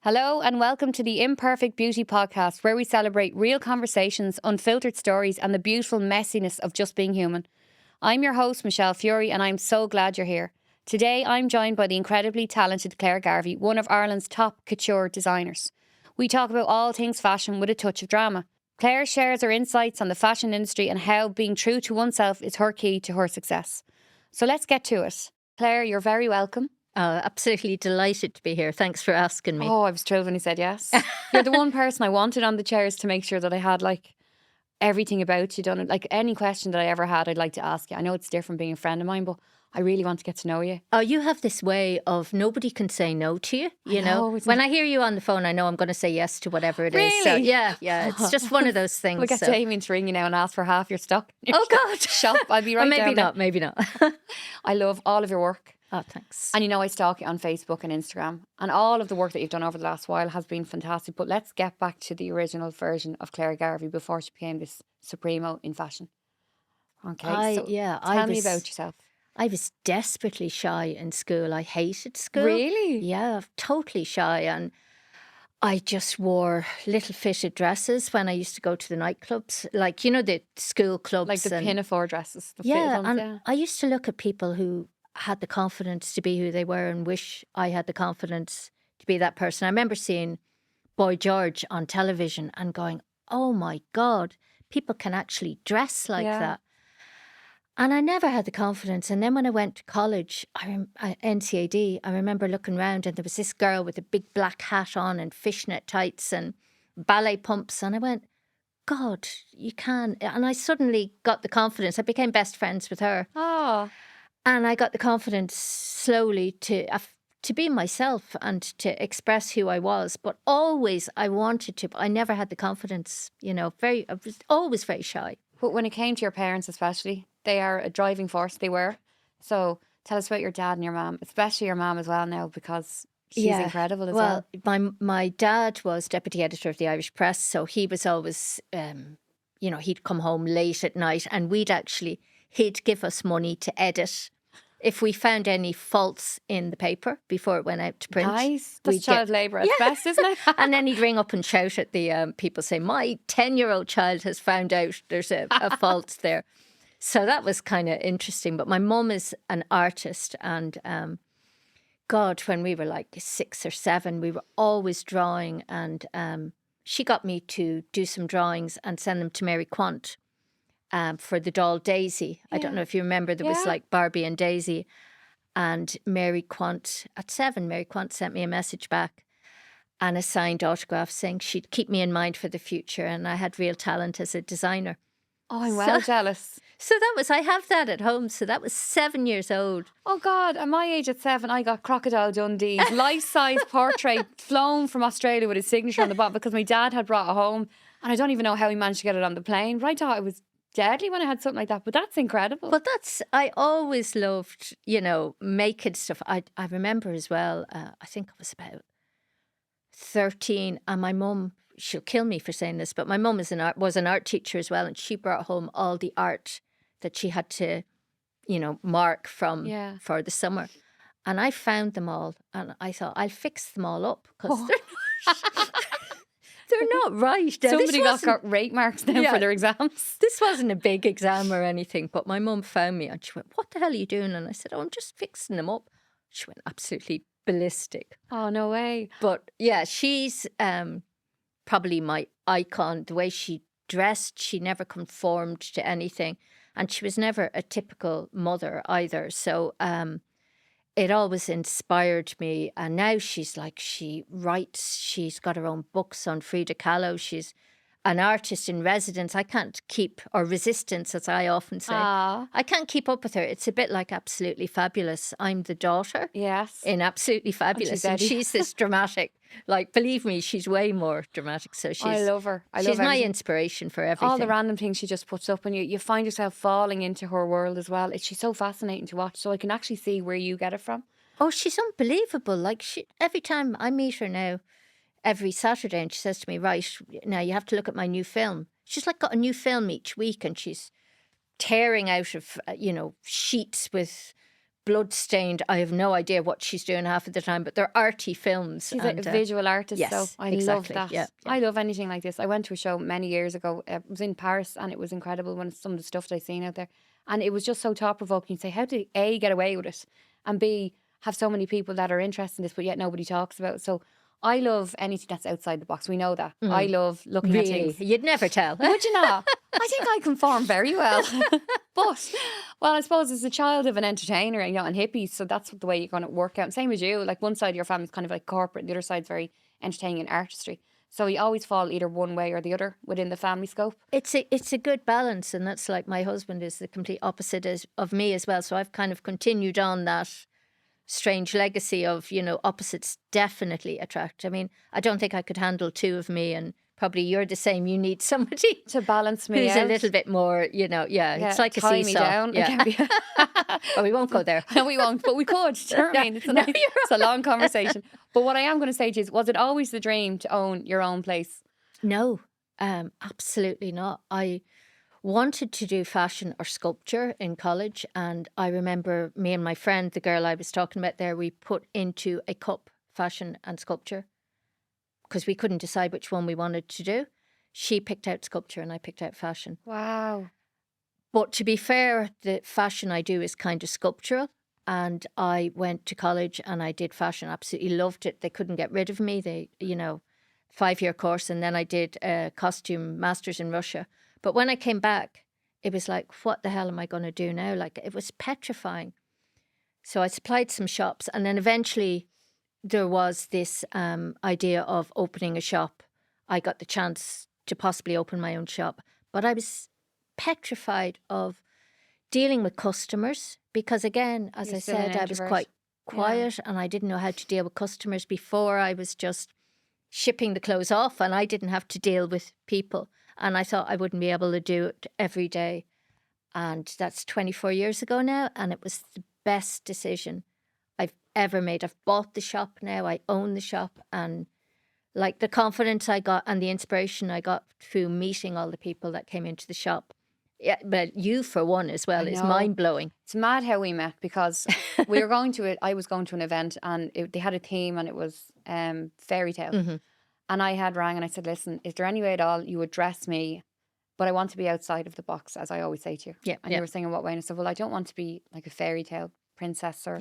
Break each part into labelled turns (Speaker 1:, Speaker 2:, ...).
Speaker 1: Hello and welcome to the Imperfect Beauty Podcast, where we celebrate real conversations, unfiltered stories, and the beautiful messiness of just being human. I'm your host, Michelle Furey, and I'm so glad you're here. Today, I'm joined by the incredibly talented Claire Garvey, one of Ireland's top couture designers. We talk about all things fashion with a touch of drama. Claire shares her insights on the fashion industry and how being true to oneself is her key to her success. So let's get to it. Claire, you're very welcome.
Speaker 2: Absolutely delighted to be here. Thanks for asking me.
Speaker 1: Oh, I was thrilled when he said yes. You're the one person I wanted on the chairs to make sure that I had like everything about you done. Like any question that I ever had, I'd like to ask you. I know it's different being a friend of mine, but I really want to get to know you.
Speaker 2: Oh, you have this way of nobody can say no to you. You know, when I hear you on the phone, I know I'm going to say yes to whatever it is. So, yeah, it's just one of those things.
Speaker 1: We'll get Damien to ring you now and ask for half your stock.
Speaker 2: Oh, God.
Speaker 1: Shop. I'll be right down
Speaker 2: maybe not.
Speaker 1: I love all of your work.
Speaker 2: Oh, thanks.
Speaker 1: And you know, I stalk you on Facebook and Instagram, and all of the work that you've done over the last while has been fantastic. But let's get back to the original version of Claire Garvey before she became this supremo in fashion. Okay, tell me about yourself.
Speaker 2: I was desperately shy in school. I hated school.
Speaker 1: Really?
Speaker 2: Yeah, totally shy. And I just wore little fitted dresses when I used to go to the nightclubs. Like, you know, the school clubs.
Speaker 1: Like the pinafore dresses. The
Speaker 2: yeah,
Speaker 1: ones,
Speaker 2: and I used to look at people who had the confidence to be who they were and wish I had the confidence to be that person. I remember seeing Boy George on television and going, oh my God, people can actually dress like that. And I never had the confidence. And then when I went to college, NCAD, I remember looking around and there was this girl with a big black hat on and fishnet tights and ballet pumps. And I went, God, you can. And I suddenly got the confidence. I became best friends with her.
Speaker 1: Oh.
Speaker 2: And I got the confidence slowly to be myself and to express who I was. But always I wanted to, but I never had the confidence, you know, I was always very shy.
Speaker 1: But when it came to your parents especially, they are a driving force, they were. So tell us about your dad and your mum, especially your mum as well now, because she's incredible as well.
Speaker 2: Well, my dad was deputy editor of the Irish Press, so he was always, you know, he'd come home late at night and he'd give us money to edit if we found any faults in the paper before it went out to print.
Speaker 1: Nice. That's child labour at best, isn't it?
Speaker 2: And then he'd ring up and shout at the people saying, my 10-year-old child has found out there's a fault there. So that was kind of interesting. But my mum is an artist and God, when we were like 6 or 7, we were always drawing and she got me to do some drawings and send them to Mary Quant. For the doll Daisy. I don't know if you remember, there was like Barbie and Daisy. And Mary Quant, at 7, Mary Quant sent me a message back and a signed autograph saying she'd keep me in mind for the future and I had real talent as a designer.
Speaker 1: Oh, I'm well jealous.
Speaker 2: So I have that at home. So that was 7 years old.
Speaker 1: Oh God, at my age at 7, I got Crocodile Dundee's life-size portrait flown from Australia with his signature on the bottom because my dad had brought it home. And I don't even know how he managed to get it on the plane. But I thought it was deadly when I had something like that, but that's incredible.
Speaker 2: Well, I always loved, you know, making stuff. I remember as well, I think I was about 13 and my mum, she'll kill me for saying this, but my mum was an art teacher as well and she brought home all the art that she had to, you know, mark for the summer. And I found them all and I thought, I'll fix them all up because they're not right.
Speaker 1: Somebody got rate marks now for their exams.
Speaker 2: This wasn't a big exam or anything, but my mum found me and she went, what the hell are you doing? And I said, oh, I'm just fixing them up. She went absolutely ballistic.
Speaker 1: Oh, no way.
Speaker 2: But yeah, she's probably my icon. The way she dressed, she never conformed to anything. And she was never a typical mother either. So it always inspired me. And now she writes, she's got her own books on Frida Kahlo. She's an artist in residence. I can't keep, or resistance, as I often say. I can't keep up with her. It's a bit like Absolutely Fabulous. I'm the daughter.
Speaker 1: Yes.
Speaker 2: In Absolutely Fabulous. And she's this dramatic, like, believe me, she's way more dramatic. So
Speaker 1: I love her.
Speaker 2: She's my inspiration for everything.
Speaker 1: All the random things she just puts up and you find yourself falling into her world as well. She's so fascinating to watch. So I can actually see where you get it from.
Speaker 2: Oh, she's unbelievable. Like every time I meet her now, every Saturday, and she says to me, right, now you have to look at my new film. She's like got a new film each week and she's tearing out of, you know, sheets with blood-stained. I have no idea what she's doing half of the time, but they're arty films.
Speaker 1: She's a visual artist,
Speaker 2: yes,
Speaker 1: so I
Speaker 2: exactly.
Speaker 1: love that.
Speaker 2: Yeah.
Speaker 1: I love anything like this. I went to a show many years ago. It was in Paris, and it was incredible when some of the stuff that I seen out there. And it was just so thought-provoking to say, how did A, get away with it, and B, have so many people that are interested in this, but yet nobody talks about it. So I love anything that's outside the box. We know that. I love looking at
Speaker 2: Really?
Speaker 1: things.
Speaker 2: You'd never tell.
Speaker 1: Would you not? I think I conform very well. But, well, I suppose as a child of an entertainer, and hippies, so that's the way you're going to work out. And same as you, like one side of your family's kind of like corporate, and the other side's very entertaining and artistry. So you always fall either one way or the other within the family scope.
Speaker 2: It's a good balance, and that's like my husband is the complete opposite of me as well. So I've kind of continued on that strange legacy of, opposites definitely attract. I mean, I don't think I could handle two of me, and probably you're the same. You need somebody
Speaker 1: to balance me
Speaker 2: who's
Speaker 1: out.
Speaker 2: A little bit more, it's like a
Speaker 1: tie
Speaker 2: seesaw.
Speaker 1: Me down.
Speaker 2: Yeah. Well, we won't go there.
Speaker 1: No, we won't, but we could. Do you know what I mean? It's a long conversation. But what I am going to say to you is, was it always the dream to own your own place?
Speaker 2: No, absolutely not. I wanted to do fashion or sculpture in college, and I remember me and my friend, the girl I was talking about there, we put into a cup fashion and sculpture because we couldn't decide which one we wanted to do. She picked out sculpture and I picked out fashion.
Speaker 1: Wow.
Speaker 2: But to be fair, the fashion I do is kind of sculptural, and I went to college and I did fashion. Absolutely loved it. They couldn't get rid of me. They, 5-year course, and then I did a costume masters in Russia. But when I came back, it was like, what the hell am I going to do now? Like, it was petrifying. So I supplied some shops, and then eventually there was this idea of opening a shop. I got the chance to possibly open my own shop, but I was petrified of dealing with customers because, again, as I said, I was quite quiet and I didn't know how to deal with customers. Before, I was just shipping the clothes off and I didn't have to deal with people. And I thought I wouldn't be able to do it every day. And that's 24 years ago now. And it was the best decision I've ever made. I've bought the shop now. I own the shop. And like the confidence I got and the inspiration I got through meeting all the people that came into the shop. Yeah, but you for one as well is mind blowing.
Speaker 1: It's mad how we met because we were going to it. I was going to an event and they had a theme and it was fairy tale.
Speaker 2: Mm-hmm.
Speaker 1: And I had rang and I said, listen, is there any way at all you would dress me, but I want to be outside of the box, as I always say to you.
Speaker 2: Yeah.
Speaker 1: And you were saying, in what way? And I said, well, I don't want to be like a fairy tale princess or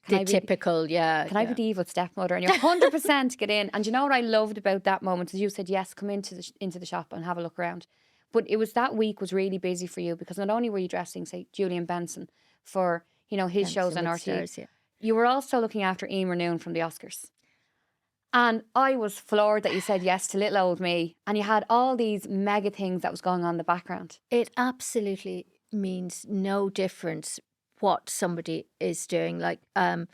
Speaker 2: typical,
Speaker 1: Can I be the evil stepmother? And you're 100% get in. And you know what I loved about that moment is you said, yes, come into the shop and have a look around. But it was that week was really busy for you because not only were you dressing, say, Julian Benson for, his shows on RTÉ, you were also looking after Eímear Noone from the Oscars. And I was floored that you said yes to little old me and you had all these mega things that was going on in the background.
Speaker 2: It absolutely means no difference what somebody is doing. Like, I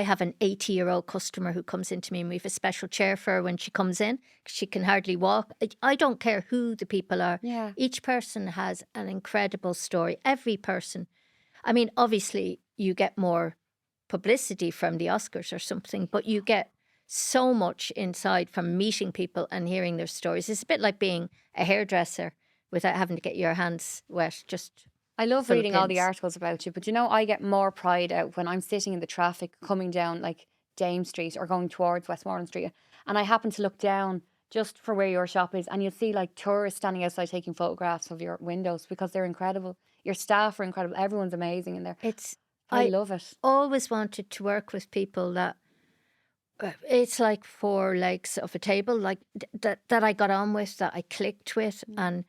Speaker 2: have an 80-year-old customer who comes into me and we have a special chair for her when she comes in. She can hardly walk. I don't care who the people are.
Speaker 1: Yeah.
Speaker 2: Each person has an incredible story. Every person. I mean, obviously, you get more publicity from the Oscars or something, but you get so much inside from meeting people and hearing their stories. It's a bit like being a hairdresser without having to get your hands wet.
Speaker 1: I love reading all the articles about you, but I get more pride out when I'm sitting in the traffic coming down like Dame Street or going towards Westmoreland Street and I happen to look down just for where your shop is and you'll see like tourists standing outside taking photographs of your windows because they're incredible. Your staff are incredible. Everyone's amazing in there. I love it.
Speaker 2: Always wanted to work with people that it's like 4 legs of a table, like that I got on with, that I clicked with. And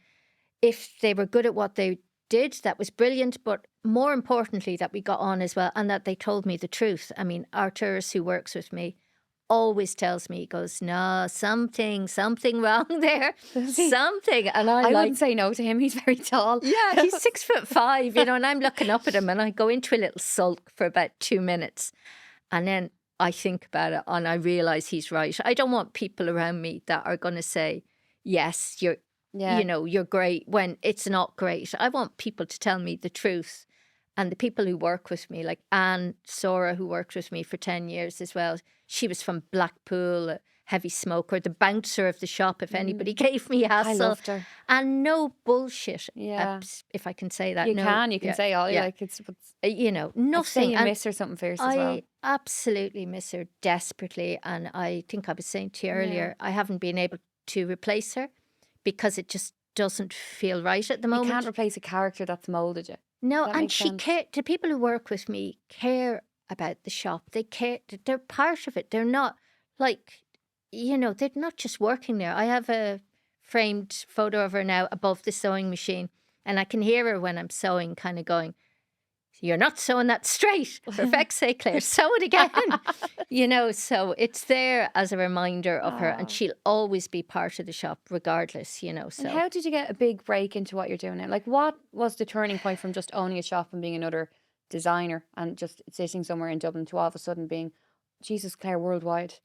Speaker 2: if they were good at what they did, that was brilliant. But more importantly, that we got on as well and that they told me the truth. I mean, Arturus, who works with me, always tells me, he goes, no, something wrong there. Something. And I
Speaker 1: wouldn't say no to him. He's very tall.
Speaker 2: Yeah, he's 6'5", and I'm looking up at him and I go into a little sulk for about 2 minutes. And then I think about it and I realise he's right. I don't want people around me that are going to say, yes, you're great when it's not great. I want people to tell me the truth. And the people who work with me, like Anne Sora, who worked with me for 10 years as well, she was from Blackpool, heavy smoker, the bouncer of the shop if anybody gave me
Speaker 1: I
Speaker 2: hassle.
Speaker 1: loved her.
Speaker 2: And no bullshit,
Speaker 1: Yeah.
Speaker 2: if I can say that.
Speaker 1: You
Speaker 2: no,
Speaker 1: can
Speaker 2: yeah,
Speaker 1: say all you
Speaker 2: yeah.
Speaker 1: like. It's
Speaker 2: You know,
Speaker 1: I'd say
Speaker 2: nothing.
Speaker 1: you
Speaker 2: And
Speaker 1: miss her something fierce as well.
Speaker 2: I absolutely miss her desperately. And I think I was saying to you earlier, I haven't been able to replace her because it just doesn't feel right at the
Speaker 1: You
Speaker 2: moment.
Speaker 1: can't replace a character that's molded you.
Speaker 2: No,
Speaker 1: That
Speaker 2: and
Speaker 1: makes
Speaker 2: she
Speaker 1: sense.
Speaker 2: the people who work with me care about the shop. They care. They're part of it. They're not like, you know, they're not just working there. I have a framed photo of her now above the sewing machine, and I can hear her when I'm sewing, kind of going, "You're not sewing that straight. For feck's sake, Claire, sew it again." You know, so it's there as a reminder of her, and
Speaker 1: Oh.
Speaker 2: she'll always be part of the shop, regardless. You know,
Speaker 1: And
Speaker 2: so.
Speaker 1: how did you get a big break into what you're doing now? Like, what was the turning point from just owning a shop and being another designer and just sitting somewhere in Dublin to all of a sudden being, Jesus, Claire, worldwide?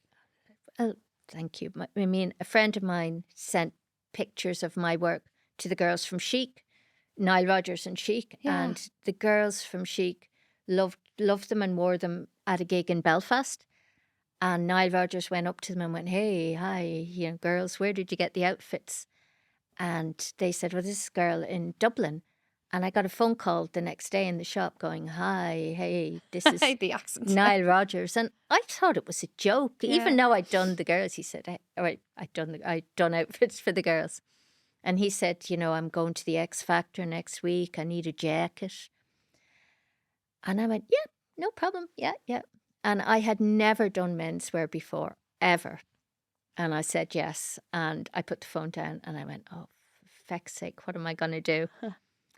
Speaker 2: Oh, thank you. I mean, a friend of mine sent pictures of my work to the girls from Chic, Nile Rodgers and Chic,
Speaker 1: Yeah.
Speaker 2: and the girls from Chic loved them and wore them at a gig in Belfast. And Nile Rodgers went up to them and went, "Hey, hi, you know, girls, where did you get the outfits?" And they said, "Well, this girl in Dublin." And I got a phone call the next day in the shop going, "Hi, hey, this is
Speaker 1: The accent.
Speaker 2: Nile Rodgers." And I thought it was a joke.
Speaker 1: Yeah.
Speaker 2: Even though I'd done the girls, he said, I'd done outfits for the girls. And he said, "You know, I'm going to the X Factor next week. I need a jacket." And I went, "Yeah, no problem. Yeah, yeah." And I had never done menswear before, ever. And I said yes. And I put the phone down and I went, "Oh, for feck's sake, what am I going to do?"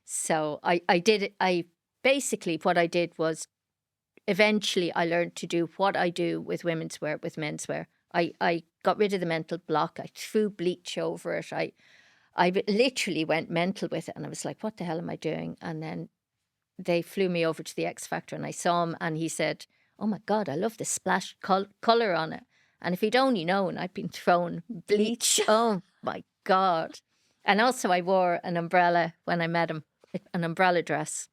Speaker 2: So I did it. Basically, what I did was eventually I learned to do what I do with women's wear, with menswear. I got rid of the mental block. I threw bleach over it. I literally went mental with it. And I was like, what the hell am I doing? And then they flew me over to the X Factor and I saw him and he said, "Oh my God, I love the splash colour on it." And if he'd only known, I'd been thrown bleach. Oh my God. And also I wore an umbrella when I met him, an umbrella dress.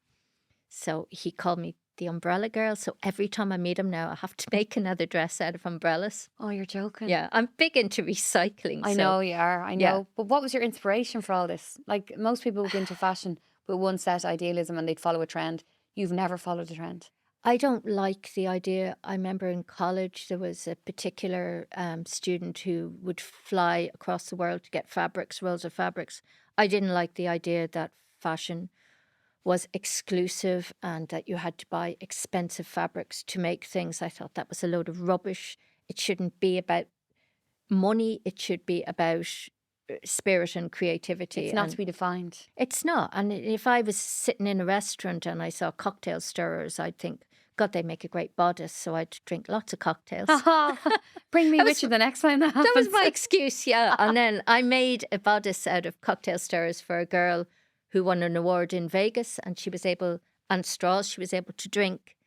Speaker 2: So he called me the umbrella girl. So every time I meet him now, I have to make another dress out of umbrellas.
Speaker 1: Oh, you're joking.
Speaker 2: Yeah, I'm big into recycling.
Speaker 1: I
Speaker 2: so-
Speaker 1: know you are. I know.
Speaker 2: Yeah.
Speaker 1: But what was your inspiration for all this? Like, most people would go into fashion with one set idealism and they'd follow a trend. You've never followed a trend.
Speaker 2: I don't like the idea. I remember in college there was a particular student who would fly across the world to get fabrics, rolls of fabrics. I didn't like the idea that fashion was exclusive and that you had to buy expensive fabrics to make things. I thought that was a load of rubbish. It shouldn't be about money. It should be about spirit and creativity.
Speaker 1: It's not
Speaker 2: and
Speaker 1: to be defined.
Speaker 2: It's not. And if I was sitting in a restaurant and I saw cocktail stirrers, I'd think, God, they make a great bodice. So I'd drink lots of cocktails.
Speaker 1: Bring me
Speaker 2: That
Speaker 1: with
Speaker 2: was-
Speaker 1: you the next time that happens.
Speaker 2: That was my excuse, yeah. And then I made a bodice out of cocktail stirrers for a girl who won an award in Vegas, and she was able, and straws, she was able to drink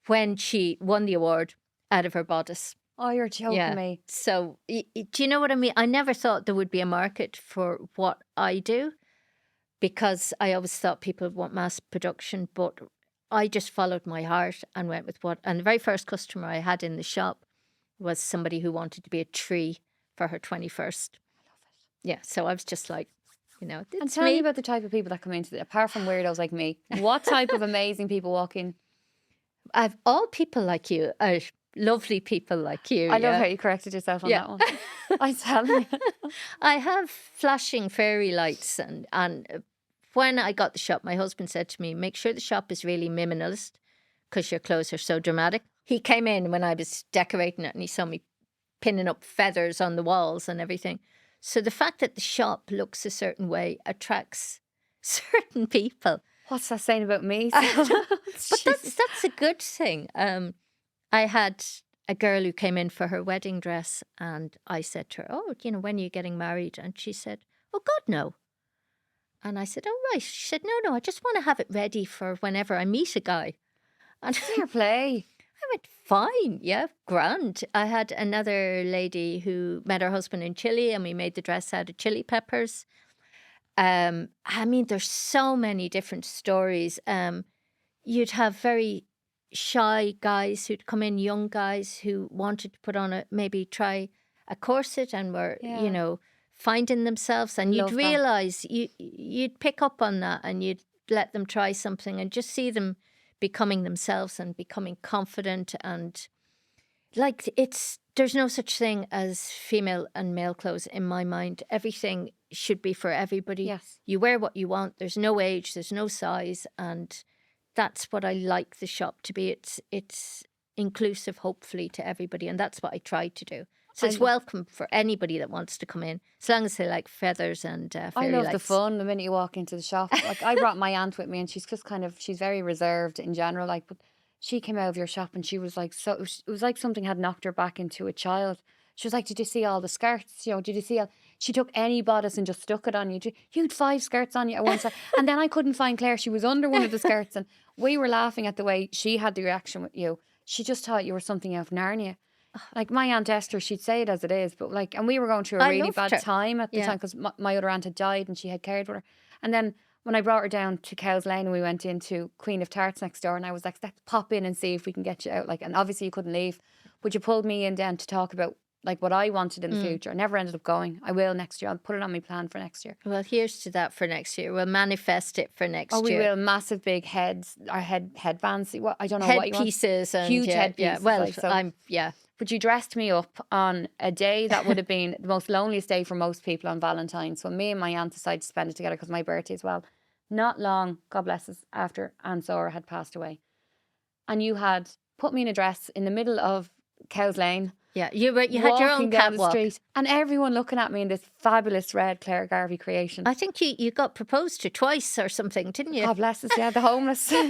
Speaker 2: when she won the award out of her bodice.
Speaker 1: Oh, you're joking me.
Speaker 2: So, do you know what I mean? I never thought there would be a market for what I do because I always thought people would want mass production, but I just followed my heart and went with what. And the very first customer I had in the shop was somebody who wanted to be a tree for her 21st.
Speaker 1: I love it.
Speaker 2: Yeah, so I was just like, you know,
Speaker 1: And
Speaker 2: it's
Speaker 1: tell me
Speaker 2: me.
Speaker 1: about the type of people that come into it, apart from weirdos like me. What type of amazing people walk in?
Speaker 2: I've all people like you, lovely people like you.
Speaker 1: I love
Speaker 2: yeah.
Speaker 1: how you corrected yourself on
Speaker 2: Yeah.
Speaker 1: that one. I tell you.
Speaker 2: I have flashing fairy lights, and when I got the shop, my husband said to me, "Make sure the shop is really minimalist because your clothes are so dramatic." He came in when I was decorating it and he saw me pinning up feathers on the walls and everything. So the fact that the shop looks a certain way attracts certain people.
Speaker 1: What's that saying about me?
Speaker 2: But that's a good thing. I had a girl who came in for her wedding dress and I said to her, "Oh, you know, when are you getting married?" And she said, "Oh, God, no." And I said, "Oh, right." She said, No, I just want to have it ready for whenever I meet a guy. And
Speaker 1: Fair play.
Speaker 2: I went, "Fine, yeah, grand." I had another lady who met her husband in Chile and we made the dress out of chili peppers. I mean, there's so many different stories. You'd have very shy guys who'd come in, young guys who wanted to put on maybe try a corset and were,
Speaker 1: Yeah.
Speaker 2: you know, finding themselves, and you'd
Speaker 1: Love that.
Speaker 2: realize you'd pick up on that, and you'd let them try something and just see them becoming themselves and becoming confident. And like, there's no such thing as female and male clothes in my mind. Everything should be for everybody.
Speaker 1: Yes.
Speaker 2: You wear what you want. There's no age, there's no size, and that's what I like the shop to be. It's inclusive, hopefully, to everybody, and that's what I try to do. So it's welcome for anybody that wants to come in, as long as they like feathers and
Speaker 1: I
Speaker 2: fairy
Speaker 1: love
Speaker 2: lights.
Speaker 1: the fun the minute you walk into the shop. Like, I brought my aunt with me, and she's just she's very reserved in general. Like, but she came out of your shop and she was like, so it was like something had knocked her back into a child. She was like, "Did you see all the skirts? You know, did you see all?" She took any bodice and just stuck it on you. You had 5 skirts on you at once, and then I couldn't find Claire. She was under one of the skirts, and we were laughing at the way she had the reaction with you. She just thought you were something out of Narnia. Like my Aunt Esther, she'd say it as it is, but like, and we were going through a
Speaker 2: I
Speaker 1: really
Speaker 2: loved
Speaker 1: bad
Speaker 2: her.
Speaker 1: time at the time because my other aunt had died and she had cared for her. And then when I brought her down to Cowes Lane and we went into Queen of Tarts next door, and I was like, let's pop in and see if we can get you out. Like, and obviously you couldn't leave, but you pulled me in then to talk about like what I wanted in the future. I never ended up going. I will next year. I'll put it on my plan for next year.
Speaker 2: Well, here's to that for next year. We'll manifest it for next
Speaker 1: Oh, we
Speaker 2: year.
Speaker 1: will. Massive big heads, our headbands. What I don't know what you want.
Speaker 2: Headpieces and
Speaker 1: Huge headpieces.
Speaker 2: Yeah. Well,
Speaker 1: like, so.
Speaker 2: yeah.
Speaker 1: But you dressed me up on a day that would have been the most loneliest day for most people on Valentine's. So me and my aunt decided to spend it together because my birthday as well. Not long, God bless us, after Aunt Zora had passed away. And you had put me in a dress in the middle of Cowes Lane.
Speaker 2: Yeah, you had your own
Speaker 1: walking down the
Speaker 2: catwalk.
Speaker 1: street, and everyone looking at me in this fabulous red Claire Garvey creation.
Speaker 2: I think you got proposed to twice or something, didn't you?
Speaker 1: God bless us, yeah, the homeless. I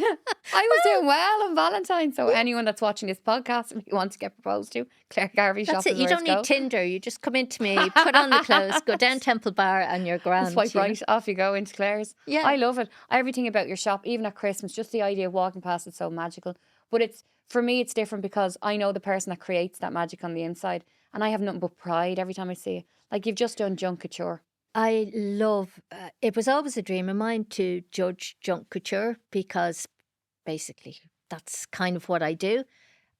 Speaker 1: was doing well on Valentine's. So anyone that's watching this podcast, if you want to get proposed to, Claire Garvey shop.
Speaker 2: That's it. You don't need Tinder. You just come into me, put on the clothes, go down Temple Bar, and you're grand.
Speaker 1: Swipe right, off you go into Claire's.
Speaker 2: Yeah.
Speaker 1: I love it. Everything about your shop, even at Christmas, just the idea of walking past it's so magical. But for me, it's different because I know the person that creates that magic on the inside. And I have nothing but pride every time I see it. Like, you've just done Junk Couture.
Speaker 2: I love, it was always a dream of mine to judge Junk Couture because basically that's kind of what I do.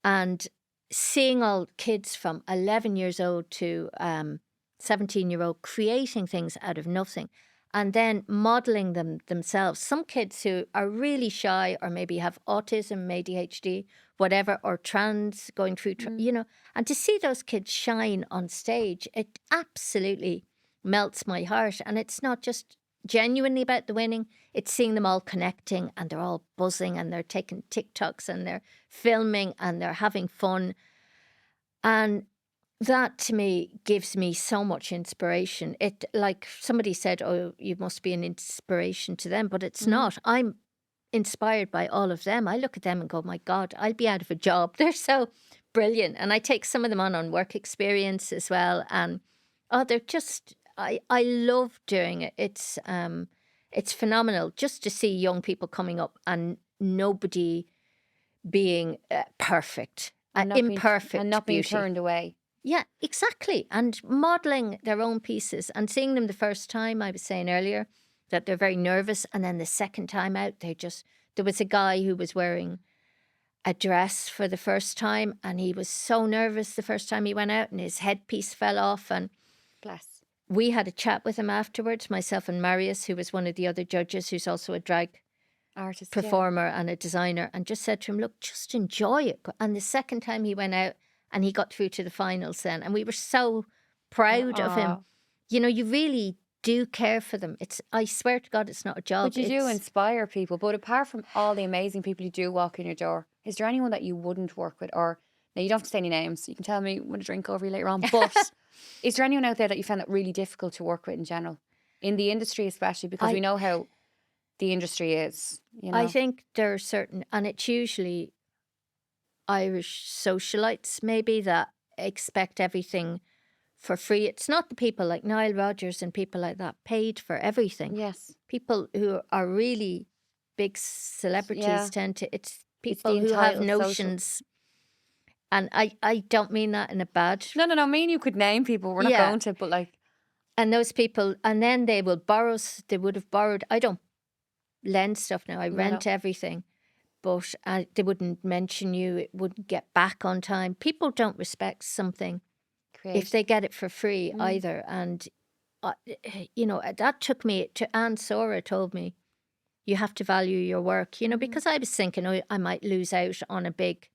Speaker 2: And seeing all kids from 11 years old to 17-year-old creating things out of nothing and then modelling them themselves. Some kids who are really shy or maybe have autism, ADHD, whatever, or trans, going through, you know, and to see those kids shine on stage, it absolutely melts my heart. And it's not just genuinely about the winning, it's seeing them all connecting and they're all buzzing and they're taking TikToks and they're filming and they're having fun. And that to me gives me so much inspiration. It, like somebody said, oh, you must be an inspiration to them, but it's not. I'm inspired by all of them. I look at them and go, my God, I'll be out of a job. They're so brilliant. And I take some of them on work experience as well. And they're just, I love doing it. It's phenomenal just to see young people coming up and nobody being perfect, imperfect
Speaker 1: and not being
Speaker 2: beauty.
Speaker 1: turned away.
Speaker 2: Yeah, exactly. And modelling their own pieces and seeing them the first time, I was saying earlier, that they're very nervous. And then the second time out, there was a guy who was wearing a dress for the first time and he was so nervous the first time he went out and his headpiece fell off. And
Speaker 1: Bless.
Speaker 2: we had a chat with him afterwards, myself and Marius, who was one of the other judges, who's also a drag
Speaker 1: Artist,
Speaker 2: performer and a designer, and just said to him, look, just enjoy it. And the second time he went out, and he got through to the finals then. And we were so proud of him. You know, you really do care for them. I swear to God, it's not a job.
Speaker 1: But you do inspire people. But apart from all the amazing people you do walk in your door, is there anyone that you wouldn't work with? Or, now you don't have to say any names. You can tell me when a drink over you later on. But is there anyone out there that you found that really difficult to work with in general? In the industry especially, because we know how the industry is. You know?
Speaker 2: I think there are certain, and it's usually Irish socialites maybe that expect everything for free. It's not the people like Nile Rodgers and people like that paid for everything.
Speaker 1: Yes.
Speaker 2: People who are really big celebrities tend to, it's people
Speaker 1: the
Speaker 2: who have
Speaker 1: entitled
Speaker 2: notions. And I don't mean that in a bad.
Speaker 1: No. I mean, you could name people. We're not going to, but like.
Speaker 2: And those people, and then they will borrow, they would have borrowed, I don't lend stuff now, I rent everything. But they wouldn't mention you, it wouldn't get back on time. People don't respect something if they get it for free either. And, that took me to Anne Sora told me, you have to value your work, because I was thinking, oh, I might lose out on a big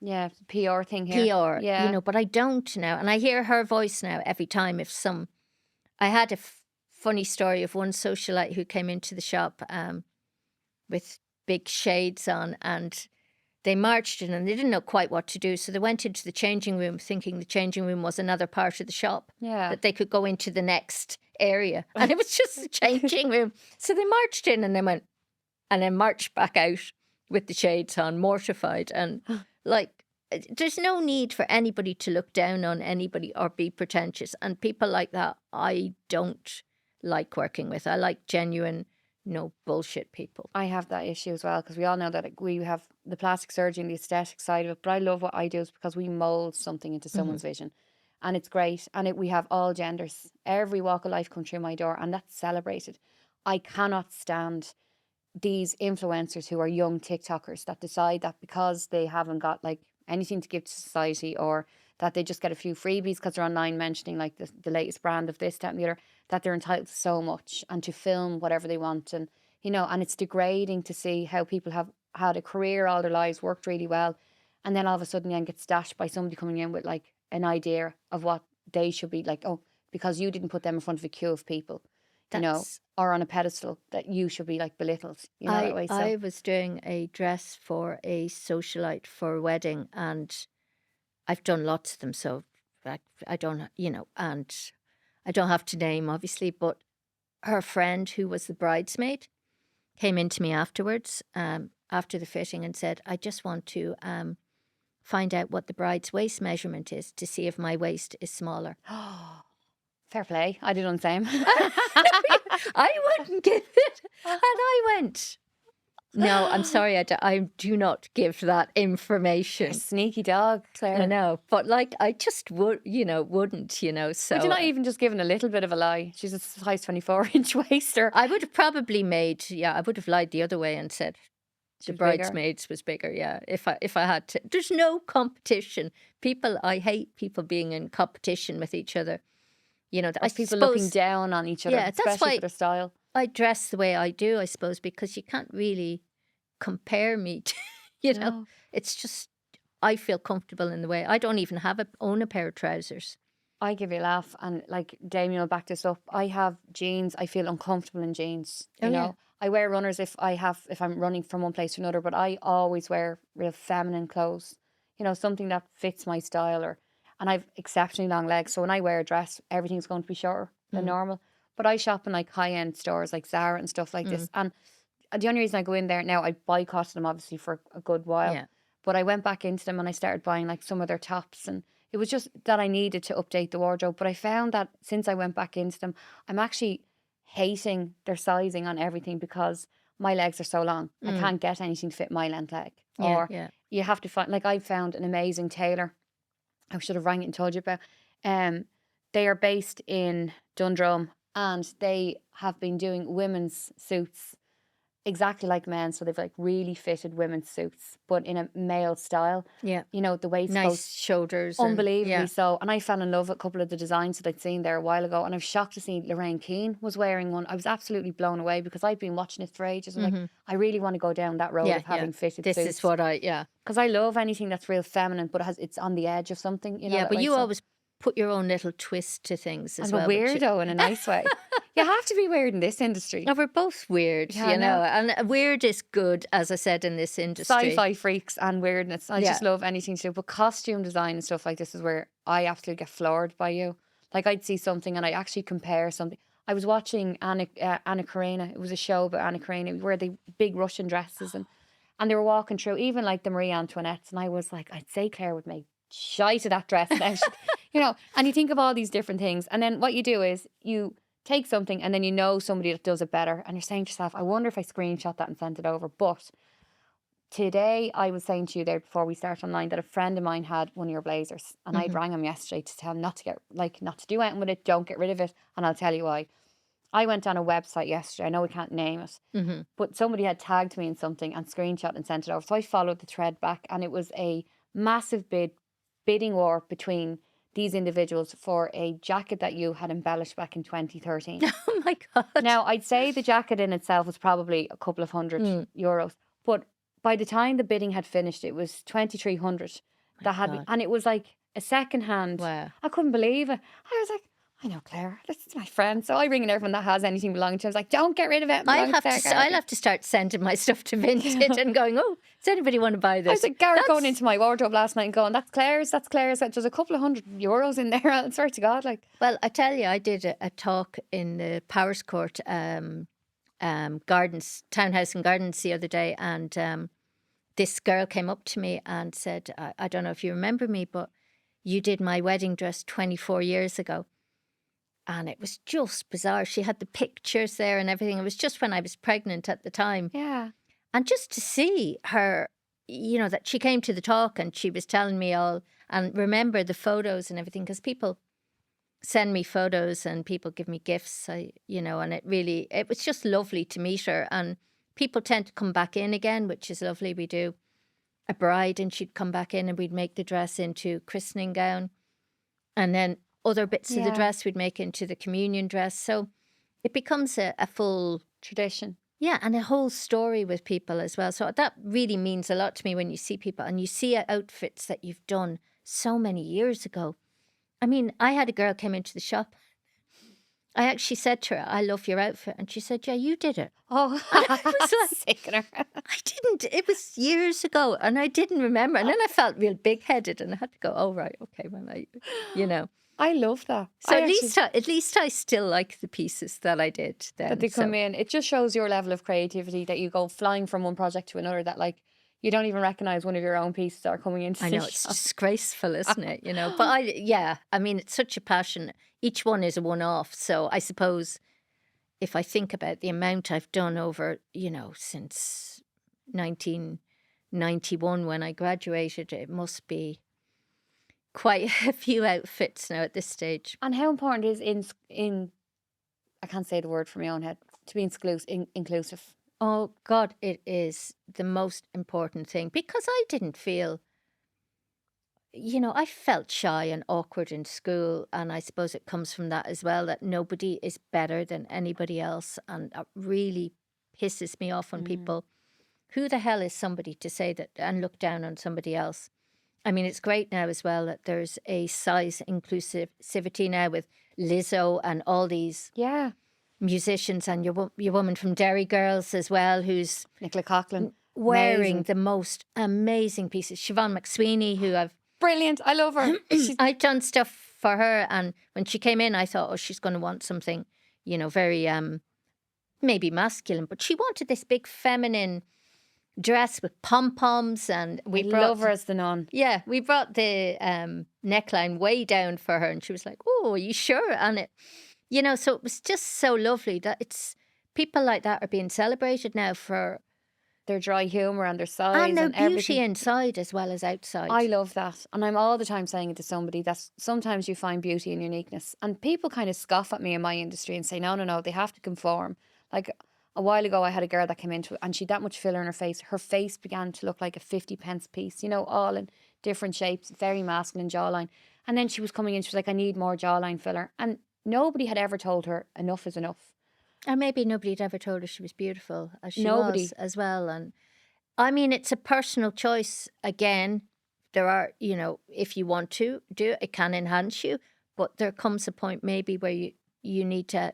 Speaker 1: PR thing here.
Speaker 2: PR, but I don't now. And I hear her voice now every time I had a funny story of one socialite who came into the shop with big shades on, and they marched in and they didn't know quite what to do. So they went into the changing room thinking the changing room was another part of the shop, that they could go into the next area. And it was just the changing room. So they marched in and then marched back out with the shades on, mortified. And there's no need for anybody to look down on anybody or be pretentious. And people like that, I don't like working with. I like genuine, no bullshit people.
Speaker 1: I have that issue as well, because we all know that we have the plastic surgery and the aesthetic side of it. But I love what I do is because we mold something into someone's vision. And it's great. And we have all genders. Every walk of life come through my door, and that's celebrated. I cannot stand these influencers who are young TikTokers that decide that because they haven't got anything to give to society, or that they just get a few freebies because they're online mentioning the latest brand of this, that and the other, that they're entitled to so much and to film whatever they want. And, and it's degrading to see how people have had a career all their lives, worked really well, and then all of a sudden then get stashed by somebody coming in with an idea of what they should be because you didn't put them in front of a queue of people, or on a pedestal, that you should be belittled. That way. So
Speaker 2: I was doing a dress for a socialite for a wedding, and I've done lots of them, so I don't, and I don't have to name, obviously, but her friend who was the bridesmaid came into me afterwards, after the fitting, and said, I just want to find out what the bride's waist measurement is to see if my waist is smaller.
Speaker 1: Fair play. I did on the same.
Speaker 2: I wouldn't give it. And I went, no, I'm sorry, I do not give that information.
Speaker 1: A sneaky dog, Claire.
Speaker 2: I know, but I just wouldn't, so.
Speaker 1: Would you not even just given a little bit of a lie? She's a size 24-inch waist.
Speaker 2: I would have probably I would have lied the other way and said the bridesmaids was bigger, if I had to. There's no competition. I hate people being in competition with each other.
Speaker 1: People looking down on each other, especially for their style.
Speaker 2: I dress the way I do, I suppose, because you can't really compare me to,
Speaker 1: No.
Speaker 2: It's just, I feel comfortable in the way. I don't even own a pair of trousers.
Speaker 1: I give you a laugh, and Damien will back this up. I have jeans. I feel uncomfortable in jeans. You know, I wear runners if I'm running from one place to another, but I always wear real feminine clothes. Something that fits my style, and I've exceptionally long legs, so when I wear a dress, everything's going to be shorter than normal. But I shop in high-end stores like Zara and stuff like this. And the only reason I go in there now, I boycotted them obviously for a good while. Yeah. But I went back into them and I started buying some of their tops. And it was just that I needed to update the wardrobe. But I found that since I went back into them, I'm actually hating their sizing on everything because my legs are so long. I can't get anything to fit my length leg. You have to find, I found an amazing tailor. I should have rang it and told you about. They are based in Dundrum, and they have been doing women's suits exactly like men. So they've really fitted women's suits, but in a male style. Yeah. The waist
Speaker 2: nice shoulders.
Speaker 1: Unbelievably so. And I fell in love with a couple of the designs that I'd seen there a while ago. And I was shocked to see Lorraine Keane was wearing one. I was absolutely blown away because I'd been watching it for ages. I'm I really want to go down that road of having fitted suits.
Speaker 2: This is what
Speaker 1: because I love anything that's real feminine, but it's on the edge of something.
Speaker 2: But you always put your own little twist to things as well.
Speaker 1: I'm a weirdo in a nice way. You have to be weird in this industry.
Speaker 2: No, we're both weird, and weird is good, as I said, in this industry.
Speaker 1: Sci-fi freaks and weirdness. I just love anything to do. But costume design and stuff like this is where I absolutely get floored by you. I'd see something and I actually compare something. I was watching Anna Karenina. It was a show about Anna Karenina where they big Russian dresses and they were walking through, even the Marie Antoinettes. And I was I'd say Claire would make shite of that dress. And you think of all these different things. And then what you do is you take something and then somebody that does it better. And you're saying to yourself, I wonder if I screenshot that and sent it over. But today I was saying to you there before we start online that a friend of mine had one of your blazers. And I'd rang him yesterday to tell him not to not to do anything with it. Don't get rid of it. And I'll tell you why. I went on a website yesterday. I know we can't name it. But somebody had tagged me in something and screenshot and sent it over. So I followed the thread back and it was a massive bidding war between these individuals for a jacket that you had embellished back in 2013.
Speaker 2: Oh my God.
Speaker 1: Now, I'd say the jacket in itself was probably a couple of €100, but by the time the bidding had finished, it was 2,300 that had,
Speaker 2: God.
Speaker 1: and it was like a second hand.
Speaker 2: Wow.
Speaker 1: I couldn't believe it. I was like, I know Claire, this is my friend. So I ring everyone that has anything belonging to her. I was like, don't get rid of it.
Speaker 2: I'll have to start sending my stuff to Vinted and going, oh, does anybody want to buy this?
Speaker 1: I was like, Garrett going into my wardrobe last night and going, that's Claire's. There's a couple of €100 in there. I swear to God, like.
Speaker 2: Well, I tell you, I did a talk in the Powers Court Gardens, Townhouse and Gardens the other day, and this girl came up to me and said, I don't know if you remember me, but you did my wedding dress 24 years ago. And it was just bizarre. She had the pictures there and everything. It was just when I was pregnant at the time.
Speaker 1: Yeah.
Speaker 2: And just to see her, that she came to the talk and she was telling me all, and remember the photos and everything, because people send me photos and people give me gifts, and it was just lovely to meet her. And people tend to come back in again, which is lovely. We do a bride and she'd come back in and we'd make the dress into christening gown. And then other bits of the dress we'd make into the communion dress. So it becomes a full
Speaker 1: tradition.
Speaker 2: Yeah, and a whole story with people as well. So that really means a lot to me when you see people and you see outfits that you've done so many years ago. I mean, I had a girl came into the shop. I actually said to her, I love your outfit. And she said, yeah, you did it.
Speaker 1: Oh,
Speaker 2: I was like,
Speaker 1: sickener.
Speaker 2: I didn't. It was years ago and I didn't remember. And then I felt real big-headed and I had to go, oh, right, okay, well,
Speaker 1: I love that.
Speaker 2: So at least I still like the pieces that I did then.
Speaker 1: That they come in. It just shows your level of creativity that you go flying from one project to another, that like you don't even recognise one of your own pieces are coming into.
Speaker 2: I know, it's disgraceful, isn't it? But I mean, it's such a passion. Each one is a one-off. So I suppose if I think about the amount I've done over, since 1991 when I graduated, it must be quite a few outfits now at this stage.
Speaker 1: And how important is in I can't say the word from my own head, to be inclusive.
Speaker 2: Oh God, it is the most important thing, because I didn't feel, I felt shy and awkward in school, and I suppose it comes from that as well, that nobody is better than anybody else, and that really pisses me off when people, who the hell is somebody to say that and look down on somebody else? I mean, it's great now as well that there's a size inclusivity now with Lizzo and all these musicians, and your woman from Derry Girls as well, who's
Speaker 1: Nicola Coughlan,
Speaker 2: wearing the most amazing pieces. Siobhán McSweeney, who
Speaker 1: brilliant. I love her.
Speaker 2: I've done stuff for her, and when she came in, I thought, oh, she's going to want something, very maybe masculine, but she wanted this big feminine dress with pom-poms, and we
Speaker 1: love her as the nun.
Speaker 2: Yeah, we brought the neckline way down for her, and she was like, oh, are you sure? And it, so it was just so lovely that it's people like that are being celebrated now for
Speaker 1: their dry humour and their size
Speaker 2: and their beauty
Speaker 1: everything.
Speaker 2: inside as well as outside.
Speaker 1: I love that, and I'm all the time saying it to somebody that sometimes you find beauty in uniqueness, and people kind of scoff at me in my industry and say, no, they have to conform. Like a while ago, I had a girl that came into it and she had that much filler in her face. Her face began to look like a 50p piece, all in different shapes, very masculine jawline. And then she was coming in, she was like, I need more jawline filler. And nobody had ever told her enough is enough.
Speaker 2: Or maybe nobody had ever told her she was beautiful as she was as well. And I mean, it's a personal choice. Again, there are, if you want to do it, it can enhance you. But there comes a point maybe where you need to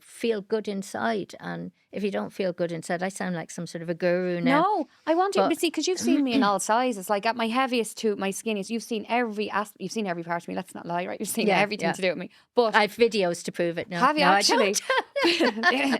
Speaker 2: feel good inside. And if you don't feel good inside, I sound like some sort of a guru now.
Speaker 1: No, I want you to see, because you've seen me in all sizes. Like at my heaviest to my skinniest, you've seen every part of me. Let's not lie, right? You've seen everything to do with me. But
Speaker 2: I've videos to prove it now.
Speaker 1: Have you actually?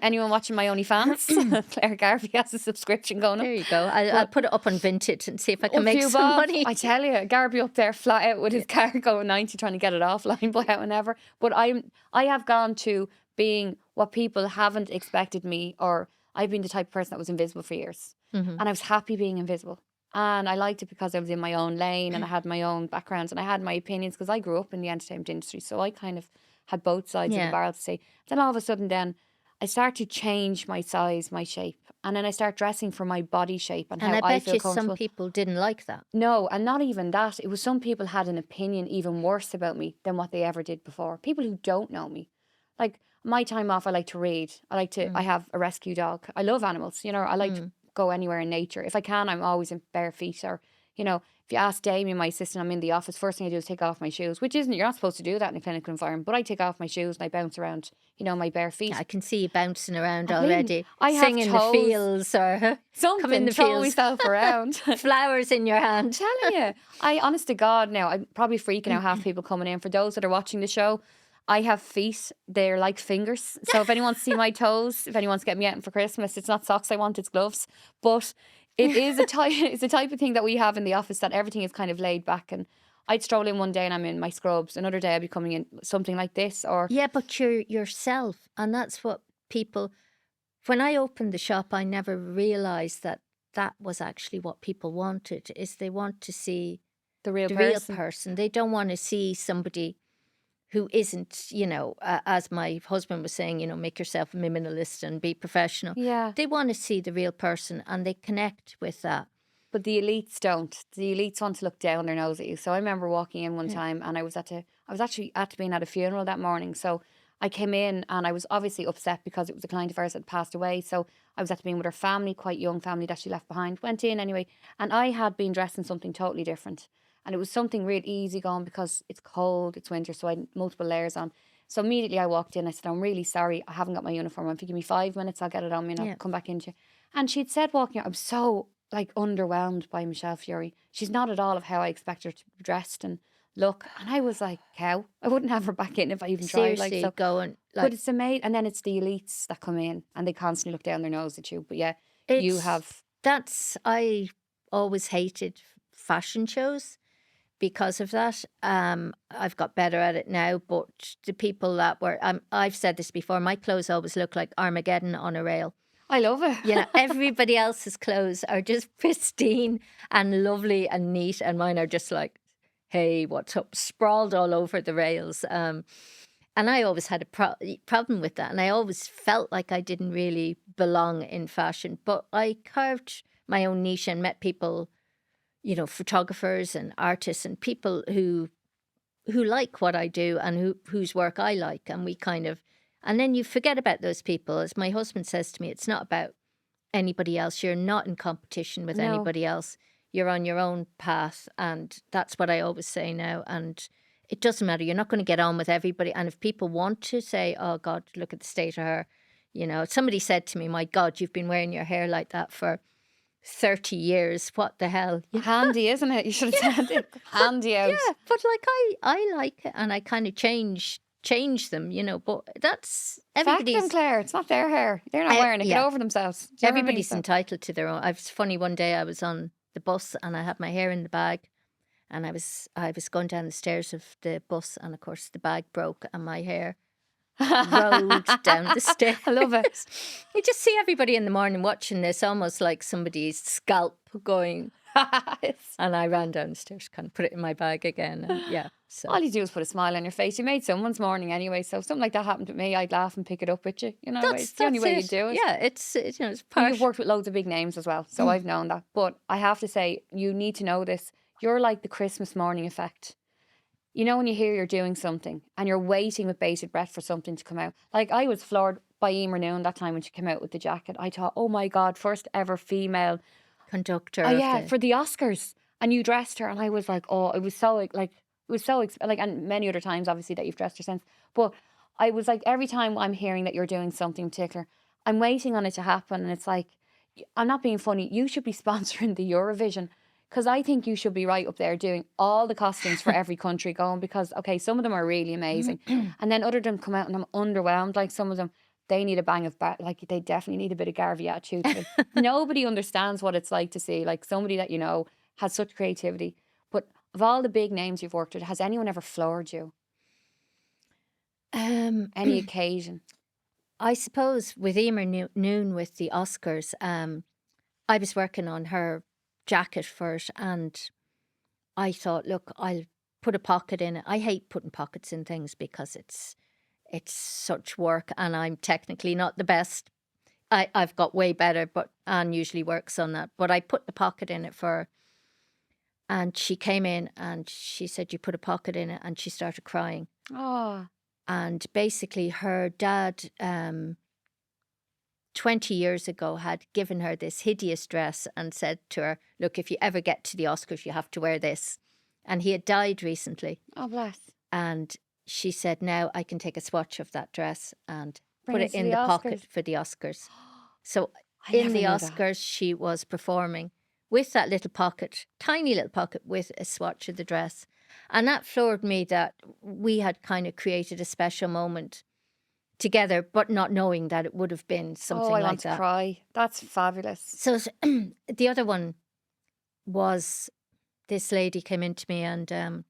Speaker 1: Anyone watching my OnlyFans? Claire Garvey has a subscription going up.
Speaker 2: There you go. I'll put it up on Vinted and see if I can make some money.
Speaker 1: I tell you, Garvey up there flat out with his car going 90 trying to get it offline, but however. But I have gone to being what people haven't expected me, or I've been the type of person that was invisible for years. And I was happy being invisible. And I liked it because I was in my own lane and I had my own backgrounds and I had my opinions, because I grew up in the entertainment industry. So I kind of had both sides of the barrel to say. Then all of a sudden then I start to change my size, my shape. And then I start dressing for my body shape and
Speaker 2: And
Speaker 1: how
Speaker 2: I
Speaker 1: I
Speaker 2: bet
Speaker 1: feel
Speaker 2: you some
Speaker 1: comfortable.
Speaker 2: people didn't like that.
Speaker 1: No, and not even that. It was some people had an opinion even worse about me than what they ever did before. People who don't know me. Like my time off, I like to read. I have a rescue dog. I love animals. You know, I like to go anywhere in nature. If I can, I'm always in bare feet. Or, you know, if you ask Damien, my assistant, I'm in the office, first thing I do is take off my shoes, which isn't, you're not supposed to do that in a clinical environment, but I take off my shoes and I bounce around, you know, my bare feet.
Speaker 2: I can see you bouncing around
Speaker 1: I'm bleeding.
Speaker 2: already.
Speaker 1: I have
Speaker 2: Sing in the
Speaker 1: toes.
Speaker 2: fields or come in
Speaker 1: Something,
Speaker 2: the
Speaker 1: throw
Speaker 2: fields.
Speaker 1: myself around.
Speaker 2: Flowers in your hand.
Speaker 1: Telling you, honest to God, now I'm probably freaking out half people coming in. For those that are watching the show, I have feet. They're like fingers. So if anyone wants to see my toes, if anyone wants to get me out for Christmas, it's not socks I want, it's gloves. But it is a type. It's a type of thing that we have in the office that everything is kind of laid back. And I'd stroll in one day and I'm in my scrubs. Another day I'd be coming in something like this. Or
Speaker 2: Yeah, but you're yourself, and that's what people. When I opened the shop, I never realised that that was actually what people wanted. Is they want to see
Speaker 1: the real
Speaker 2: the
Speaker 1: person.
Speaker 2: real person. They don't want to see somebody who isn't, you know, as my husband was saying, you know, make yourself a minimalist and be professional.
Speaker 1: Yeah.
Speaker 2: They want to see the real person and they connect with that.
Speaker 1: But the elites don't. The elites want to look down their nose at you. So I remember walking in one time and I was actually at being at a funeral that morning. So I came in and I was obviously upset because it was a client of ours that had passed away. So I was at being with her family, quite young family that she left behind. Went in anyway, and I had been dressed in something totally different. And it was something real easy going because it's cold, it's winter, so I had multiple layers on. So immediately I walked in, I said, I'm really sorry, I haven't got my uniform on. If you give me 5 minutes, I'll get it on me and I'll come back into you. And she'd said walking out, I'm so like underwhelmed by Michelle Furey. She's not at all of how I expect her to be dressed and look. And I was like, cow, I wouldn't have her back in if I even tried.
Speaker 2: Seriously,
Speaker 1: Like, so,
Speaker 2: going like,
Speaker 1: but it's amazing. And then it's the elites that come in and they constantly look down their nose at you. But yeah, you have.
Speaker 2: I always hated fashion shows because of that. I've got better at it now, but the people that were, I've said this before, my clothes always look like Armageddon on a rail.
Speaker 1: I love it.
Speaker 2: You know, everybody else's clothes are just pristine and lovely and neat, and mine are just like, hey, what's up, sprawled all over the rails. And I always had a problem with that, and I always felt like I didn't really belong in fashion. But I carved my own niche and met people, you know, photographers and artists and people who like what I do and whose work I like, and we kind of. And then you forget about those people. As my husband says to me, it's not about anybody else. You're not in competition with anybody else. You're on your own path. And that's what I always say now. And it doesn't matter. You're not going to get on with everybody. And if people want to say, oh, God, look at the state of her. You know, somebody said to me, my God, you've been wearing your hair like that for 30 years. What the hell?
Speaker 1: Handy, isn't it? You should have said it. Handy out.
Speaker 2: Yeah, but like I like it and I kind of change them, you know, but that's everybody's.
Speaker 1: Fact them, Claire. It's not their hair. They're not wearing it. Get over themselves.
Speaker 2: Everybody's entitled to their own. It's funny, one day I was on the bus and I had my hair in the bag and I was going down the stairs of the bus and of course the bag broke and my hair rolled down the stairs.
Speaker 1: I love it.
Speaker 2: You just see everybody in the morning watching this almost like somebody's scalp going. And I ran down the stairs, kind of put it in my bag again. And yeah. So
Speaker 1: all you do is put a smile on your face. You made someone's morning anyway. So if something like that happened to me, I'd laugh and pick it up with you. You know, it's the only way you do it.
Speaker 2: Yeah, it's you know, it's part.
Speaker 1: You've worked with loads of big names as well, so I've known that. But I have to say, you need to know this. You're like the Christmas morning effect. You know when you hear you're doing something and you're waiting with bated breath for something to come out. Like I was floored by Eímear Noone that time when she came out with the jacket. I thought, oh my God, first ever female
Speaker 2: conductor.
Speaker 1: Oh yeah, for the Oscars. And you dressed her and I was like, oh, it was so and many other times obviously that you've dressed her since. But I was like, every time I'm hearing that you're doing something particular, I'm waiting on it to happen. And it's like, I'm not being funny. You should be sponsoring the Eurovision. Because I think you should be right up there doing all the costumes for every country going because, okay, some of them are really amazing. And then other than come out and I'm underwhelmed. Like some of them, they need a bang of like they definitely need a bit of Garvey attitude. Nobody understands what it's like to see like somebody that you know has such creativity. But of all the big names you've worked with, has anyone ever floored you? Any occasion?
Speaker 2: I suppose with Eímear Noone with the Oscars, I was working on her jacket for it and I thought, look, I'll put a pocket in it. I hate putting pockets in things because it's such work, and I'm technically not the best. I've got way better, but Anne usually works on that. But I put the pocket in it for her, and she came in and she said, "You put a pocket in it," and she started crying.
Speaker 1: Oh,
Speaker 2: And basically, her dad, 20 years ago, had given her this hideous dress and said to her, "Look, if you ever get to the Oscars, you have to wear this." And he had died recently.
Speaker 1: oh, bless.
Speaker 2: And she said, "Now I can take a swatch of that dress and
Speaker 1: Bring
Speaker 2: put
Speaker 1: it
Speaker 2: it
Speaker 1: to
Speaker 2: in
Speaker 1: the
Speaker 2: the pocket
Speaker 1: Oscars."
Speaker 2: for the Oscars." So
Speaker 1: I
Speaker 2: in
Speaker 1: never
Speaker 2: the
Speaker 1: knew that.
Speaker 2: Oscars, she was performing with that little pocket, tiny little pocket with a swatch of the dress. And that floored me that we had kind of created a special moment together, but not knowing that it would have been something
Speaker 1: Oh, I
Speaker 2: like
Speaker 1: want to
Speaker 2: that.
Speaker 1: cry. That's fabulous.
Speaker 2: So the other one was this lady came into me, and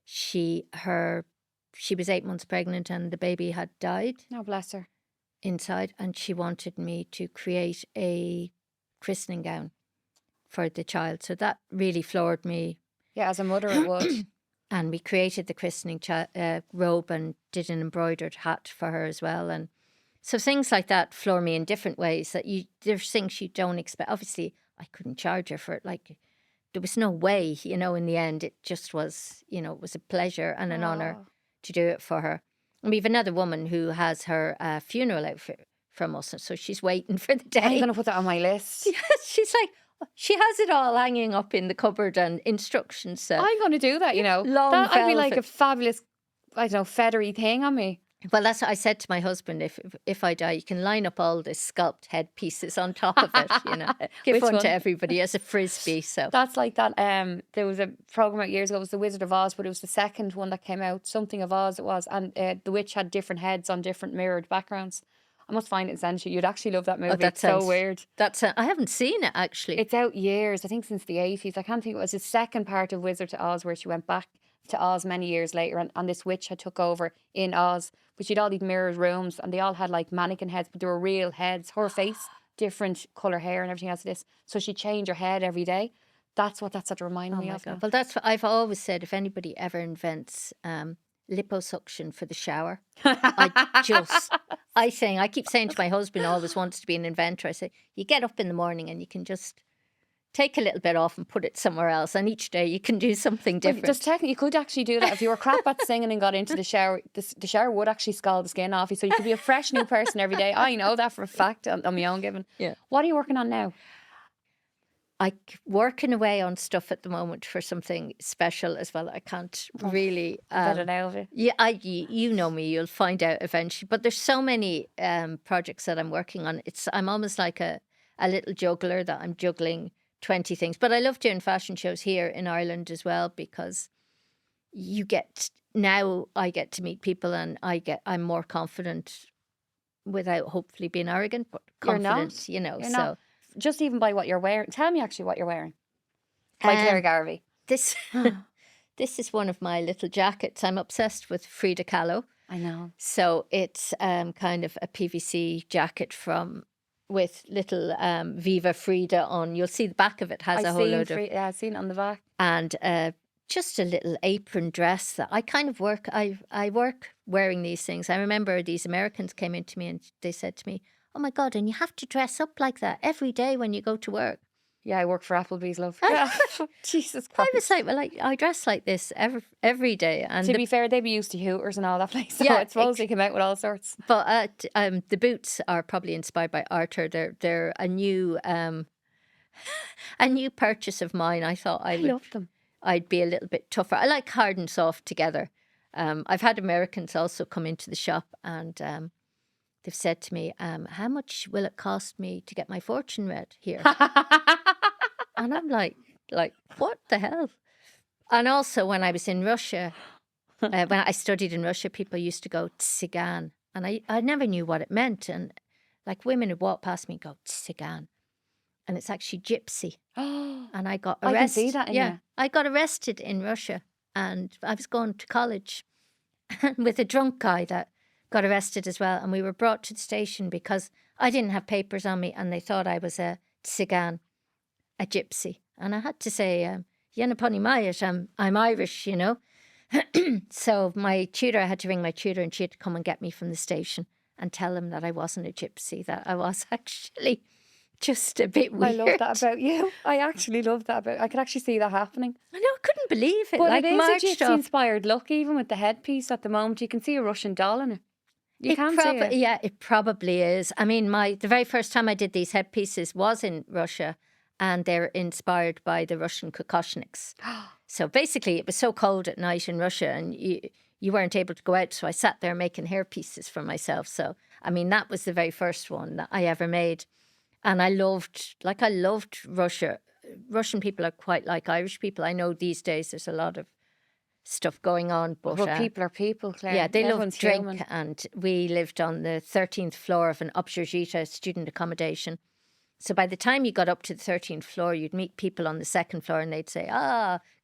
Speaker 2: she was 8 months pregnant and the baby had died
Speaker 1: Oh, bless her.
Speaker 2: inside, and she wanted me to create a christening gown for the child. So that really floored me.
Speaker 1: Yeah, as a mother, it would.
Speaker 2: And we created the christening robe and did an embroidered hat for her as well. And so things like that floor me in different ways, that there's things you don't expect. Obviously, I couldn't charge her for it. Like, there was no way, in the end, it just was, it was a pleasure and an honour
Speaker 1: Oh.
Speaker 2: to do it for her. And we have another woman who has her funeral outfit from us. So she's waiting for the day.
Speaker 1: I'm going to put that on my list.
Speaker 2: Yes, she's like, she has it all hanging up in the cupboard and instructions. So
Speaker 1: I'm going to do that,
Speaker 2: long
Speaker 1: I'd be like a
Speaker 2: velvet.
Speaker 1: fabulous, I don't know, feathery thing on me.
Speaker 2: Well, that's what I said to my husband. If I die, you can line up all the sculpt head pieces on top of it. Give
Speaker 1: Which
Speaker 2: one
Speaker 1: one?
Speaker 2: to everybody as a frisbee. So
Speaker 1: That's like that. There was a program out years ago. It was The Wizard of Oz, but it was the second one that came out. Something of Oz it was, and the witch had different heads on different mirrored backgrounds. I must find it and send you. You'd actually love that movie.
Speaker 2: that
Speaker 1: It's
Speaker 2: sounds
Speaker 1: so weird.
Speaker 2: I haven't seen it actually.
Speaker 1: It's out years. I think since the 80s. I can't think. It was the second part of Wizard to Oz, where she went back to Oz many years later, and this witch had took over in Oz. But she'd all these mirrored rooms, and they all had like mannequin heads, but they were real heads. Her face, different colour hair, and everything else. This, so she'd change her head every day. That's what reminded
Speaker 2: Oh
Speaker 1: me
Speaker 2: my
Speaker 1: of.
Speaker 2: God.
Speaker 1: Now.
Speaker 2: Well, that's what I've always said. If anybody ever invents liposuction for the shower, I keep saying to my husband, always wants to be an inventor. I say, you get up in the morning and you can just take a little bit off and put it somewhere else. And each day you can do something different.
Speaker 1: Just technically, you could actually do that if you were crap at singing and got into the shower. The shower would actually scald the skin off you, so you could be a fresh new person every day. I know that for a fact on my own giving.
Speaker 2: Yeah.
Speaker 1: What are you working on now?
Speaker 2: I'm working away on stuff at the moment for something special as well. I can't really.
Speaker 1: I don't know.
Speaker 2: Yeah, you know me. You'll find out eventually. But there's so many projects that I'm working on. I'm almost like a little juggler that I'm juggling 20 things. But I love doing fashion shows here in Ireland as well, because I get to meet people, and I'm more confident without hopefully being arrogant, but confident.
Speaker 1: You're
Speaker 2: so.
Speaker 1: not. Just even by what you're wearing. Tell me actually what you're wearing. By Claire Garvey.
Speaker 2: This is one of my little jackets. I'm obsessed with Frida Kahlo.
Speaker 1: I know.
Speaker 2: So it's kind of a PVC jacket with little Viva Frida on. You'll see the back of it has a whole load of...
Speaker 1: Yeah, I've seen it on the back.
Speaker 2: And just a little apron dress that I kind of work... I work wearing these things. I remember these Americans came into me and they said to me, "Oh my God, and you have to dress up like that every day when you go to work."
Speaker 1: Yeah, I work for Applebee's, love. Yeah. Jesus Christ.
Speaker 2: I was like, well, I dress like this every day. And
Speaker 1: to be fair, they'd be used to Hooters and all that place. So
Speaker 2: Yeah,
Speaker 1: I suppose they came out with all sorts.
Speaker 2: But the boots are probably inspired by Arthur. They're a new purchase of mine. I thought I
Speaker 1: love them.
Speaker 2: I'd be a little bit tougher. I like hard and soft together. I've had Americans also come into the shop, and they've said to me, "How much will it cost me to get my fortune read here?" And I'm like, what the hell? And also, when I was in Russia, when I studied in Russia, people used to go tsigan, and I never knew what it meant. And like, women would walk past me and go tsigan, and it's actually gypsy. And I got arrested.
Speaker 1: I can see that in you.
Speaker 2: I got arrested in Russia, and I was going to college with a drunk guy that got arrested as well. And we were brought to the station because I didn't have papers on me, and they thought I was a tsigan, a gypsy. And I had to say, "Yenna Pony Mayat, I'm Irish, So my tutor, I had to ring my tutor, and she had to come and get me from the station and tell him that I wasn't a gypsy, that I was actually just a bit weird.
Speaker 1: I love that about you. I actually love that about. I could actually see that happening.
Speaker 2: I know, I couldn't believe it.
Speaker 1: But
Speaker 2: Like,
Speaker 1: it is
Speaker 2: marched
Speaker 1: a
Speaker 2: off.
Speaker 1: gypsy-inspired look, even with the headpiece at the moment. You can see a Russian doll in it. You can see it.
Speaker 2: Yeah, it probably is. I mean, the very first time I did these headpieces was in Russia, and they're inspired by the Russian Kokoshniks. So basically, it was so cold at night in Russia, and you weren't able to go out. So I sat there making hairpieces for myself. So, I mean, that was the very first one that I ever made. And I loved Russia. Russian people are quite like Irish people. I know these days there's a lot of stuff going on, but
Speaker 1: people are people, Claire.
Speaker 2: yeah, they love
Speaker 1: Everyone's
Speaker 2: drink,
Speaker 1: human.
Speaker 2: and we lived on the 13th floor of an Общежитие student accommodation. So by the time you got up to the 13th floor, you'd meet people on the second floor, and they'd say,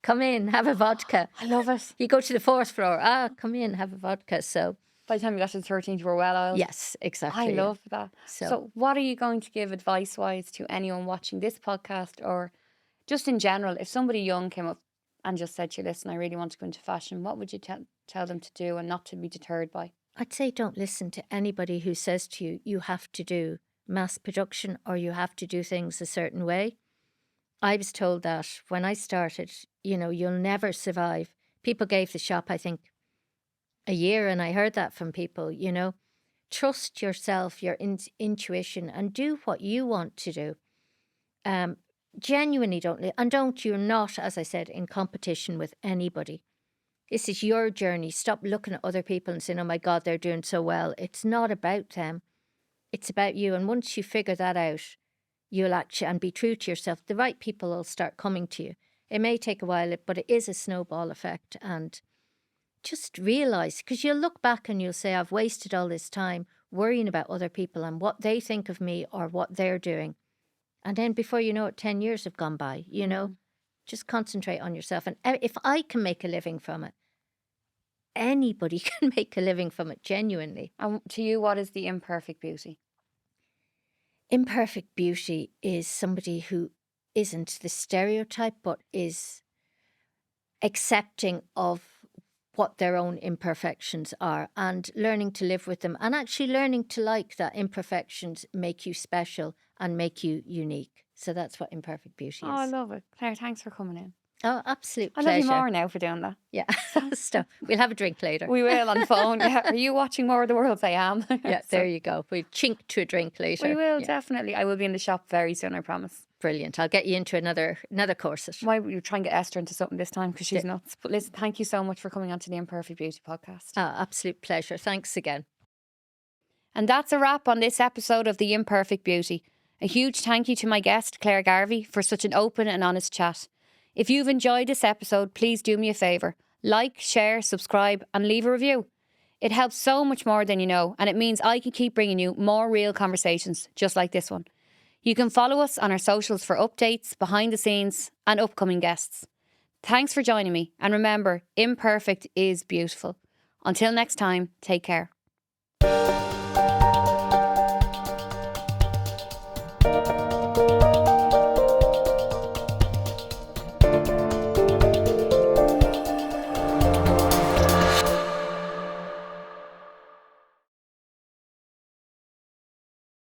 Speaker 2: come in, have a vodka.
Speaker 1: I love it.
Speaker 2: You go to the 4th floor, come in, have a vodka. So
Speaker 1: By the time you got to the 13th, you were well oiled.
Speaker 2: yes, exactly.
Speaker 1: I love that. So what are you going to give advice-wise to anyone watching this podcast, or just in general, if somebody young came up and just said to you, listen, I really want to go into fashion, what would you tell them to do and not to be deterred by?
Speaker 2: I'd say don't listen to anybody who says to you, you have to do mass production or you have to do things a certain way. I was told that when I started, you'll never survive. People gave the shop, I think, a year, and I heard that from people, Trust yourself, your intuition, and do what you want to do. Genuinely you're not, as I said, in competition with anybody. This is your journey. Stop looking at other people and saying, oh my God, they're doing so well. It's not about them. It's about you. And once you figure that out, you'll actually, and be true to yourself, the right people will start coming to you. It may take a while, but it is a snowball effect. And just realise, because you'll look back and you'll say, I've wasted all this time worrying about other people and what they think of me or what they're doing. And then before you know it, 10 years have gone by, Just concentrate on yourself. And if I can make a living from it, anybody can make a living from it, genuinely.
Speaker 1: And to you, what is the imperfect beauty?
Speaker 2: Imperfect beauty is somebody who isn't the stereotype, but is accepting of what their own imperfections are and learning to live with them, and actually learning to like that imperfections make you special and make you unique. So that's what imperfect beauty is.
Speaker 1: Oh, I love it. Claire, thanks for coming in.
Speaker 2: Oh, absolute
Speaker 1: I
Speaker 2: pleasure.
Speaker 1: love you more now for doing that.
Speaker 2: Yeah. So we'll have a drink later.
Speaker 1: We will on the phone. Yeah. Are you watching More of the Worlds? I am.
Speaker 2: Yeah,
Speaker 1: So
Speaker 2: there you go. We'll chink to a drink later.
Speaker 1: we will,
Speaker 2: Yeah.
Speaker 1: definitely. I will be in the shop very soon, I promise.
Speaker 2: Brilliant. I'll get you into another corset.
Speaker 1: Why will you try and get Esther into something this time, because she's nuts. But listen, thank you so much for coming on to the Imperfect Beauty Podcast.
Speaker 2: Absolute pleasure. Thanks again.
Speaker 1: And that's a wrap on this episode of The Imperfect Beauty. A huge thank you to my guest, Claire Garvey, for such an open and honest chat. If you've enjoyed this episode, please do me a favour. Like, share, subscribe and leave a review. It helps so much more than you know, and it means I can keep bringing you more real conversations just like this one. You can follow us on our socials for updates, behind the scenes and upcoming guests. Thanks for joining me, and remember, imperfect is beautiful. Until next time, take care.